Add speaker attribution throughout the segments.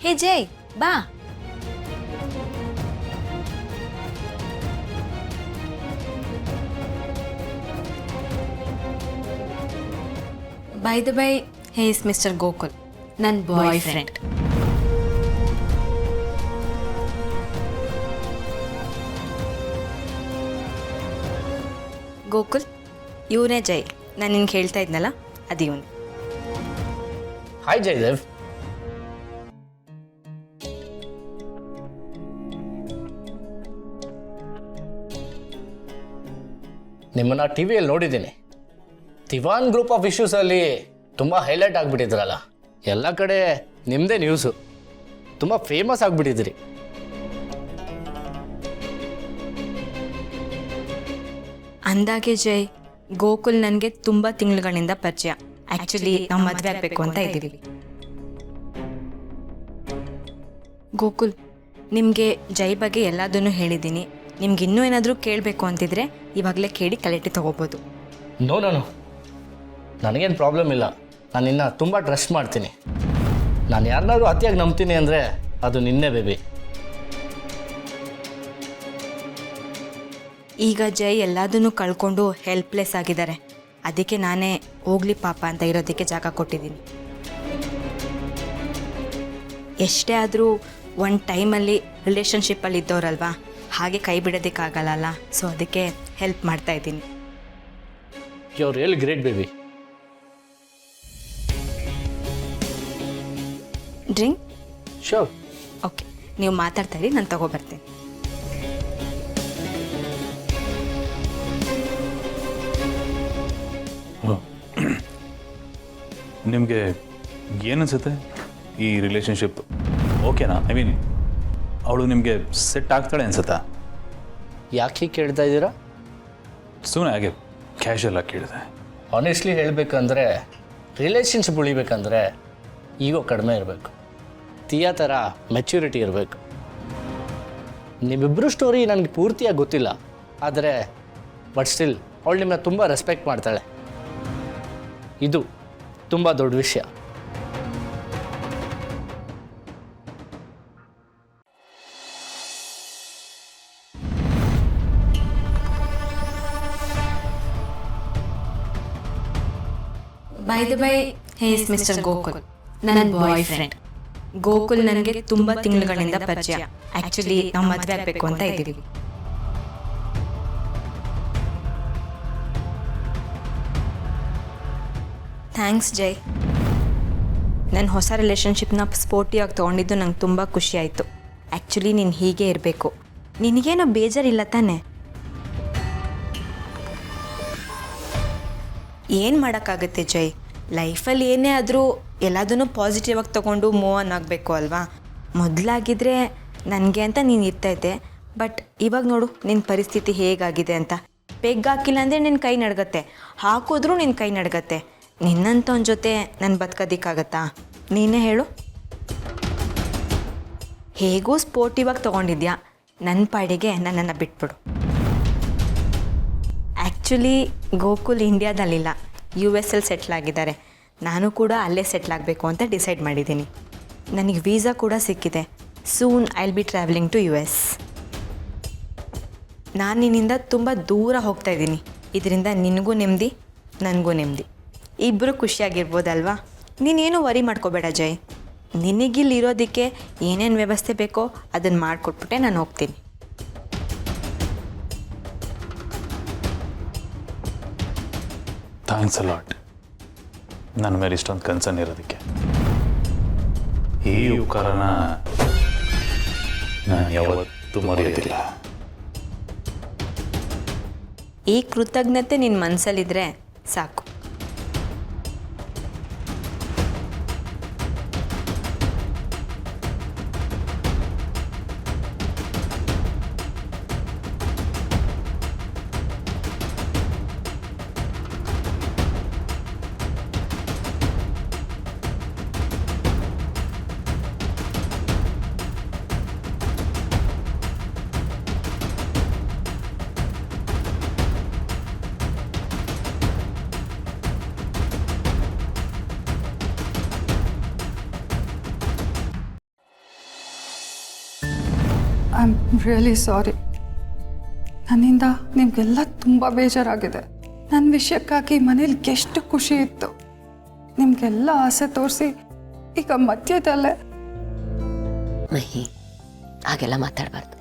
Speaker 1: ಹೇ ಜಯ್ ಬಾ. By the by, hey is mister Gokul, ನನ್ನ boy friend. Gokul, ಇವನೇ ಜೈ. ನಾನು ನಿನ್ಗೆ ಹೇಳ್ತಾ ಇದ್ನಲ್ಲ, ಅದು ಇವನು.
Speaker 2: ಹಾಯ್ ಜಯದೇವ್. ನಿಮ್ಮನ್ನ ಟಿ ವಿಯಲ್ಲಿ ನೋಡಿದ್ದೀನಿ. ದಿವಾನ್ ಗ್ರೂಪ್ ಆಫ್ ಇಶ್ಯೂಸಲ್ಲಿ ತುಂಬ ಹೈಲೈಟ್ ಆಗಿಬಿಟ್ಟಿದ್ರಲ್ಲ, ಎಲ್ಲ ಕಡೆ ನಿಮ್ಮದೇ ನ್ಯೂಸು, ತುಂಬ ಫೇಮಸ್ ಆಗಿಬಿಟ್ಟಿದ್ರಿ.
Speaker 1: ಅಂದಾಗೆ ಜೈ, ಗೋಕುಲ್ ನನಗೆ ತುಂಬ ತಿಂಗಳುಗಳಿಂದ ಪರಿಚಯ. ಆ್ಯಕ್ಚುಲಿ ನಾವು ಮದುವೆ ಆಗಬೇಕು ಅಂತ ಇದ್ದೀವಿ. ಗೋಕುಲ್, ನಿಮಗೆ ಜೈ ಬಗ್ಗೆ ಎಲ್ಲದನ್ನು ಹೇಳಿದ್ದೀನಿ. ನಿಮ್ಗೆ ಇನ್ನೂ ಏನಾದರೂ ಕೇಳಬೇಕು ಅಂತಿದ್ರೆ ಇವಾಗಲೇ ಕೇಳಿ ಕಲೆಕ್ಟಿ ತೊಗೋಬೋದು.
Speaker 2: ನೋ ನೋ ನೋ, ನನಗೇನು ಪ್ರಾಬ್ಲಮ್ ಇಲ್ಲ. ನಾನು ನಿನ್ನ ತುಂಬ ಟ್ರಸ್ಟ್ ಮಾಡ್ತೀನಿ. ನಾನು ಯಾರನ್ನಾದ್ರೂ ಅತಿಯಾಗಿ ನಂಬ್ತೀನಿ ಅಂದರೆ ಅದು ನಿನ್ನೆ ಬೇಬಿ.
Speaker 1: ಈಗ ಜೈ ಎಲ್ಲದನ್ನು ಕಳ್ಕೊಂಡು ಹೆಲ್ಪ್ಲೆಸ್ ಆಗಿದ್ದಾರೆ. ಅದಕ್ಕೆ ನಾನೇ ಹೋಗ್ಲಿ ಪಾಪ ಅಂತ ಇರೋದಕ್ಕೆ ಜಾಗ ಕೊಟ್ಟಿದ್ದೀನಿ. ಎಷ್ಟೇ ಆದರೂ ಒಂದು ಟೈಮಲ್ಲಿ ರಿಲೇಷನ್ಶಿಪ್ಪಲ್ಲಿ ಇದ್ದವರಲ್ವಾ, ಹಾಗೆ ಕೈ ಬಿಡೋದಕ್ಕಾಗಲ್ಲ. ಸೊ ಅದಕ್ಕೆ ಹೆಲ್ಪ್ ಮಾಡ್ತಾ ಇದ್ದೀನಿ.
Speaker 2: You are really great baby.
Speaker 1: Drink?
Speaker 2: Sure.
Speaker 1: Okay, ನೀವು ಮಾತಾಡ್ತಾ ಇರಿ, ನಾನು ತಗೊಬರ್ತೀನಿ.
Speaker 3: ನಿಮಗೆ ಏನನ್ಸುತ್ತೆ ಈ ರಿಲೇಷನ್ಶಿಪ್? ಓಕೆನಾ? ಐ ಮೀನ್ ಅವಳು ನಿಮಗೆ ಸೆಟ್ ಆಗ್ತಾಳೆ ಅನ್ಸುತ್ತಾ?
Speaker 2: ಯಾಕೆ ಹೀಗೆ ಕೇಳ್ತಾ ಇದ್ದೀರಾ?
Speaker 3: ಸುಮ್ಮನೆ ಹಾಗೆ ಕ್ಯಾಶುಯಲ್ ಆಗಿ ಕೇಳಿದೆ.
Speaker 2: ಆನೆಸ್ಟ್ಲಿ ಹೇಳಬೇಕಂದ್ರೆ, ರಿಲೇಷನ್ಶಿಪ್ ಉಳಿಬೇಕಂದ್ರೆ ಈಗೋ ಕಡಿಮೆ ಇರಬೇಕು, ತೀಯಾ ಥರ ಮೆಚ್ಯೂರಿಟಿ ಇರಬೇಕು. ನಿಮ್ಮಿಬ್ಬರು ಸ್ಟೋರಿ ನನಗೆ ಪೂರ್ತಿಯಾಗಿ ಗೊತ್ತಿಲ್ಲ, ಆದರೆ ಬಟ್ ಸ್ಟಿಲ್ ಅವಳು ನಿಮ್ಮನ್ನ ತುಂಬ ರೆಸ್ಪೆಕ್ಟ್ ಮಾಡ್ತಾಳೆ. ಇದು ತುಂಬ ದೊಡ್ಡ ವಿಷಯ.
Speaker 1: By the by, hey is mister Gokul, ನನ್ನ ಬಾಯ್ ಫ್ರೆಂಡ್. ಗೋಕುಲ್ ನನಗೆ ತುಂಬ ತಿಂಗಳುಗಳಿಂದ ಪರಿಚಯ. ಆ್ಯಕ್ಚುಲಿ ನಾವು ಮದುವೆ ಆಗಬೇಕು ಅಂತ ಇದ್ದೀವಿ. ಥ್ಯಾಂಕ್ಸ್ ಜೈ. ನನ್ನ ಹೊಸ ರಿಲೇಷನ್ಶಿಪ್ನ ಸ್ಪೋರ್ಟಿಯಾಗಿ ತೊಗೊಂಡಿದ್ದು ನಂಗೆ ತುಂಬ ಖುಷಿ ಆಯಿತು. ಆ್ಯಕ್ಚುಲಿ ನೀನು ಹೀಗೆ ಇರಬೇಕು. ನಿನಗೇನೋ ಬೇಜಾರಿಲ್ಲ ತಾನೆ? ಏನು ಮಾಡೋಕ್ಕಾಗುತ್ತೆ ಜೈ, ಲೈಫಲ್ಲಿ ಏನೇ ಆದರೂ ಎಲ್ಲದನ್ನೂ ಪಾಸಿಟಿವ್ ಆಗಿ ತೊಗೊಂಡು ಮೂವ್ ಆನ್ ಆಗಬೇಕು ಅಲ್ವಾ? ಮೊದಲಾಗಿದ್ದರೆ ನನಗೆ ಅಂತ ನೀನು ಇರ್ತೈತೆ, ಬಟ್ ಇವಾಗ ನೋಡು ನಿನ್ನ ಪರಿಸ್ಥಿತಿ ಹೇಗಾಗಿದೆ ಅಂತ. ಪೆಗ್ ಹಾಕಿಲ್ಲ ಅಂದರೆ ನಿನ್ನ ಕೈ ನಡ್ಗತ್ತೆ, ಹಾಕಿದ್ರೂ ನಿನ್ನ ಕೈ ನಡ್ಗತ್ತೆ. ನಿನ್ನಂಥವನ ಜೊತೆ ನಾನು ಬದುಕೋದಕ್ಕಾಗತ್ತಾ? ನೀನೇ ಹೇಳು. ಹೇಗೂ ಸ್ಪೋರ್ಟಿವ್ ಆಗಿ ತೊಗೊಂಡಿದ್ಯಾ, ನನ್ನ ಪಾಡಿಗೆ ನನ್ನನ್ನು ಬಿಟ್ಬಿಡು. ಆ್ಯಕ್ಚುಲಿ ಗೋಕುಲ್ ಇಂಡಿಯಾದಲ್ಲಿಲ್ಲ, US ಅಲ್ಲಿ ಸೆಟ್ಲ್ ಆಗಿದ್ದಾರೆ. ನಾನು ಕೂಡ ಅಲ್ಲೇ ಸೆಟ್ಲ್ ಆಗಬೇಕು ಅಂತ ಡಿಸೈಡ್ ಮಾಡಿದ್ದೀನಿ. ನನಗೆ ವೀಸಾ ಕೂಡ ಸಿಕ್ಕಿದೆ. Soon I will be travelling to US. ನಾನು ನಿನ್ನಿಂದ ತುಂಬ ದೂರ ಹೋಗ್ತಾ ಇದ್ದೀನಿ. ಇದರಿಂದ ನಿನಗೂ ನೆಮ್ಮದಿ, ನನಗೂ ನೆಮ್ಮದಿ, ಇಬ್ಬರು ಖುಷಿಯಾಗಿರ್ಬೋದಲ್ವಾ? ನೀನೇನು ವರಿ ಮಾಡ್ಕೋಬೇಡ ಜೈ. ನಿನಗಿಲ್ಲಿರೋದಕ್ಕೆ ಏನೇನು ವ್ಯವಸ್ಥೆ ಬೇಕೋ ಅದನ್ನು ಮಾಡಿಕೊಟ್ಬಿಟ್ಟೆ ನಾನು ಹೋಗ್ತೀನಿ.
Speaker 3: ಥ್ಯಾಂಕ್ಸ್ ಅ ಲಾಟ್, ನನ್ನ ಮೇಲೆ ಇಷ್ಟೊಂದು ಕನ್ಸರ್ನ್ ಇರೋದಕ್ಕೆ. ಈ ಉಪಕಾರನ ನಾನು ಯಾವತ್ತೂ ಮರೆಯೋದಿಲ್ಲ.
Speaker 1: ಈ ಕೃತಜ್ಞತೆ ನಿನ್ನ ಮನಸ್ಸಲ್ಲಿದ್ದರೆ ಸಾಕು.
Speaker 4: I am really sorry. ನನ್ನಿಂದ ನಿಮಗೆಲ್ಲ ತುಂಬ ಬೇಜಾರಾಗಿದೆ. ನನ್ನ ವಿಷಯಕ್ಕಾಗಿ ಮನೇಲಿ ಎಷ್ಟು ಖುಷಿ ಇತ್ತು. ನಿಮಗೆಲ್ಲ ಆಸೆ ತೋರಿಸಿ ಈಗ ಮಧ್ಯದಲ್ಲೇ.
Speaker 5: ಮಹಿ, ಹಾಗೆಲ್ಲ ಮಾತಾಡಬಾರ್ದು.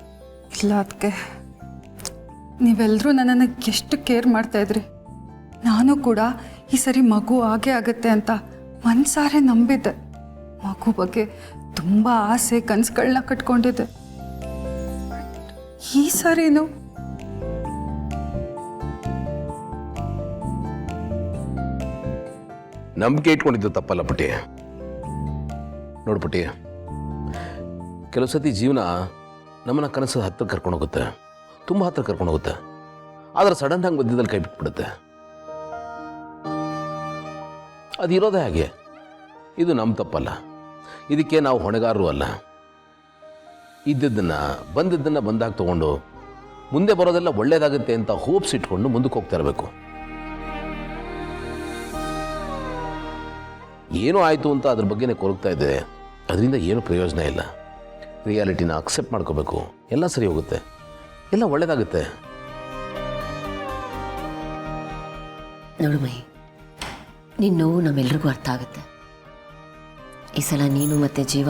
Speaker 4: ಇಲ್ಲ ಅದಕ್ಕೆ ನೀವೆಲ್ಲರೂ ನನ್ನನ್ನು ಎಷ್ಟು ಕೇರ್ ಮಾಡ್ತಾಯಿದ್ರಿ. ನಾನು ಕೂಡ ಈ ಸರಿ ಮಗು ಆಗೇ ಆಗುತ್ತೆ ಅಂತ ಮನ್ಸಾರೆ ನಂಬಿದ್ದೆ. ಮಗು ಬಗ್ಗೆ ತುಂಬ ಆಸೆ ಕನಸುಗಳನ್ನ ಕಟ್ಕೊಂಡಿದ್ದೆ. ಈ ಸರಿನು
Speaker 6: ನಂಬಿಕೆ ಇಟ್ಕೊಂಡಿದ್ದು ತಪ್ಪಲ್ಲ ಪುಟಿ. ನೋಡು ಪುಟಿ, ಕೆಲವು ಸತಿ ಜೀವನ ನಮ್ಮನ್ನ ಕನಸು ಹತ್ತಿರ ಕರ್ಕೊಂಡು ಹೋಗುತ್ತೆ, ತುಂಬ ಹತ್ತಿರ ಕರ್ಕೊಂಡು ಹೋಗುತ್ತೆ. ಆದರೆ ಸಡನ್ ಆಗಿ ಮಧ್ಯದಲ್ಲಿ ಕೈ ಬಿಟ್ಬಿಡುತ್ತೆ. ಅದಿರೋದೇ ಹಾಗೆ. ಇದು ನಮ್ಮ ತಪ್ಪಲ್ಲ, ಇದಕ್ಕೆ ನಾವು ಹೊಣೆಗಾರರು ಅಲ್ಲ. ಬಂದಿದ್ದನ್ನು ಬಂದಾಗ ತಗೊಂಡು ಮುಂದೆ ಬರೋದೆಲ್ಲ ಒಳ್ಳೇದಾಗುತ್ತೆ ಅಂತ ಹೋಪ್ಸ್ ಇಟ್ಕೊಂಡು ಮುಂದಕ್ಕೆ ಹೋಗ್ತಾ ಇರಬೇಕು. ಏನೋ ಆಯಿತು ಅಂತ ಅದ್ರ ಬಗ್ಗೆನೇ ಕೊರಗ್ತಾ ಇದೆ, ಅದರಿಂದ ಏನೂ ಪ್ರಯೋಜನ ಇಲ್ಲ. ರಿಯಾಲಿಟಿನ ಅಕ್ಸೆಪ್ಟ್ ಮಾಡ್ಕೋಬೇಕು. ಎಲ್ಲ ಸರಿ ಹೋಗುತ್ತೆ, ಎಲ್ಲ ಒಳ್ಳೇದಾಗುತ್ತೆ.
Speaker 5: ನೋಡು ಮಹಿ, ನಿನ್ನ ನೋವು ನಮ್ಮೆಲ್ರಿಗೂ ಅರ್ಥ ಆಗುತ್ತೆ. ಈ ಸಲ ನೀನು ಮತ್ತೆ ಜೀವ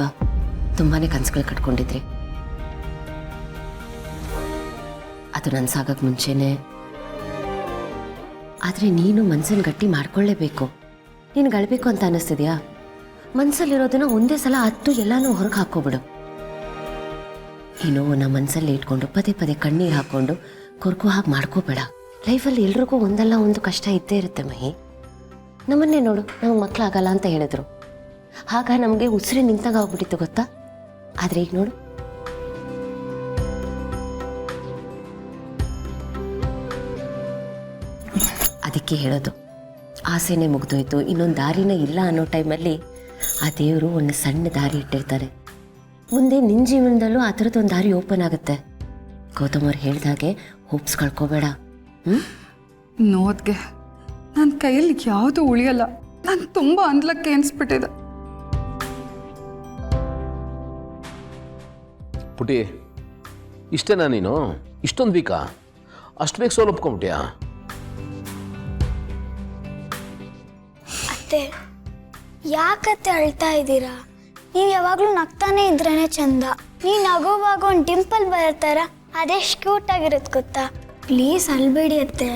Speaker 5: ತುಂಬಾ ಕನಸುಗಳು ಕಟ್ಕೊಂಡಿದ್ರಿ. ಅದು ನನ್ಸಾಗಕ್ಕೆ ಮುಂಚೆನೇ. ಆದರೆ ನೀನು ಮನಸ್ಸನ್ನು ಗಟ್ಟಿ ಮಾಡ್ಕೊಳ್ಳೇಬೇಕು. ನೀನು ಗಳಬೇಕು ಅಂತ ಅನ್ನಿಸ್ತಿದ್ಯಾ? ಮನಸ್ಸಲ್ಲಿರೋದನ್ನ ಒಂದೇ ಸಲ ಎಲ್ಲನೂ ಹೊರಗೆ ಹಾಕೋಬಿಡು. ಈ ನೋವನ್ನ ಮನಸ್ಸಲ್ಲಿ ಇಟ್ಕೊಂಡು ಪದೇ ಪದೇ ಕಣ್ಣೀರು ಹಾಕ್ಕೊಂಡು ಕೊರಕು ಹಾಗೆ ಮಾಡ್ಕೋಬೇಡ. ಲೈಫಲ್ಲಿ ಎಲ್ರಿಗೂ ಒಂದಲ್ಲ ಒಂದು ಕಷ್ಟ ಇದ್ದೇ ಇರುತ್ತೆ ಮಹಿ. ನಮ್ಮನ್ನೇ ನೋಡು, ನಮಗೆ ಮಕ್ಕಳಾಗಲ್ಲ ಅಂತ ಹೇಳಿದ್ರು. ಆಗ ನಮಗೆ ಉಸಿರೇ ನಿಂತಾಗ ಆಗ್ಬಿಟ್ಟಿತ್ತು ಗೊತ್ತಾ? ಆದರೆ ಈಗ ನೋಡು, ಅದಕ್ಕೆ ಹೇಳೋದು, ಆಸೆನೇ ಮುಗ್ದೋಯ್ತು, ಇನ್ನೊಂದು ದಾರಿನೇ ಇಲ್ಲ ಅನ್ನೋ ಟೈಮಲ್ಲಿ ಆ ದೇವರು ಒಂದು ಸಣ್ಣ ದಾರಿ ಇಟ್ಟಿರ್ತಾರೆ. ಮುಂದೆ ನಿನ್ನ ಜೀವನದಲ್ಲೂ ಆ ಥರದ್ದೊಂದು ದಾರಿ ಓಪನ್ ಆಗುತ್ತೆ. ಗೌತಮ್ ಅವ್ರು ಹೇಳ್ದಾಗೆ ಹೋಪ್ಸ್ ಕಳ್ಕೋಬೇಡ.
Speaker 4: ನೋದ್ಗೆ ನನ್ನ ಕೈಯಲ್ಲಿ ಯಾವುದೂ ಉಳಿಯಲ್ಲ. ನಾನು ತುಂಬ ಅಂದ್ಲಕ್ಕೆ ಅನಿಸ್ಬಿಟ್ಟಿದೆ.
Speaker 6: ಪುಟಿ, ಇಷ್ಟೇನಾ ನೀನು? ಇಷ್ಟೊಂದು ವೀಕಾ? ಅಷ್ಟು ಬೇಗ ಸೋಲು ಒಪ್ಕೊಂಬಿಟ್ಯಾ?
Speaker 7: ಅತ್ತೆ, ಯಾಕತ್ತೆ ಅಳ್ತಾ ಇದ್ದೀರಾ? ನೀವು ಯಾವಾಗಲೂ ನಗ್ತಾನೆ ಇದ್ರೇನೆ ಚಂದ. ನೀವು ನಗೋವಾಗ ಒಂದು ಡಿಂಪಲ್ ಬರ್ತಾರ, ಅದೆಷ್ಟು ಕ್ಯೂಟ್ ಆಗಿರುತ್ತೆ ಗೊತ್ತಾ? ಪ್ಲೀಸ್ ಅಲ್ಬೇಡಿ ಅತ್ತೆ.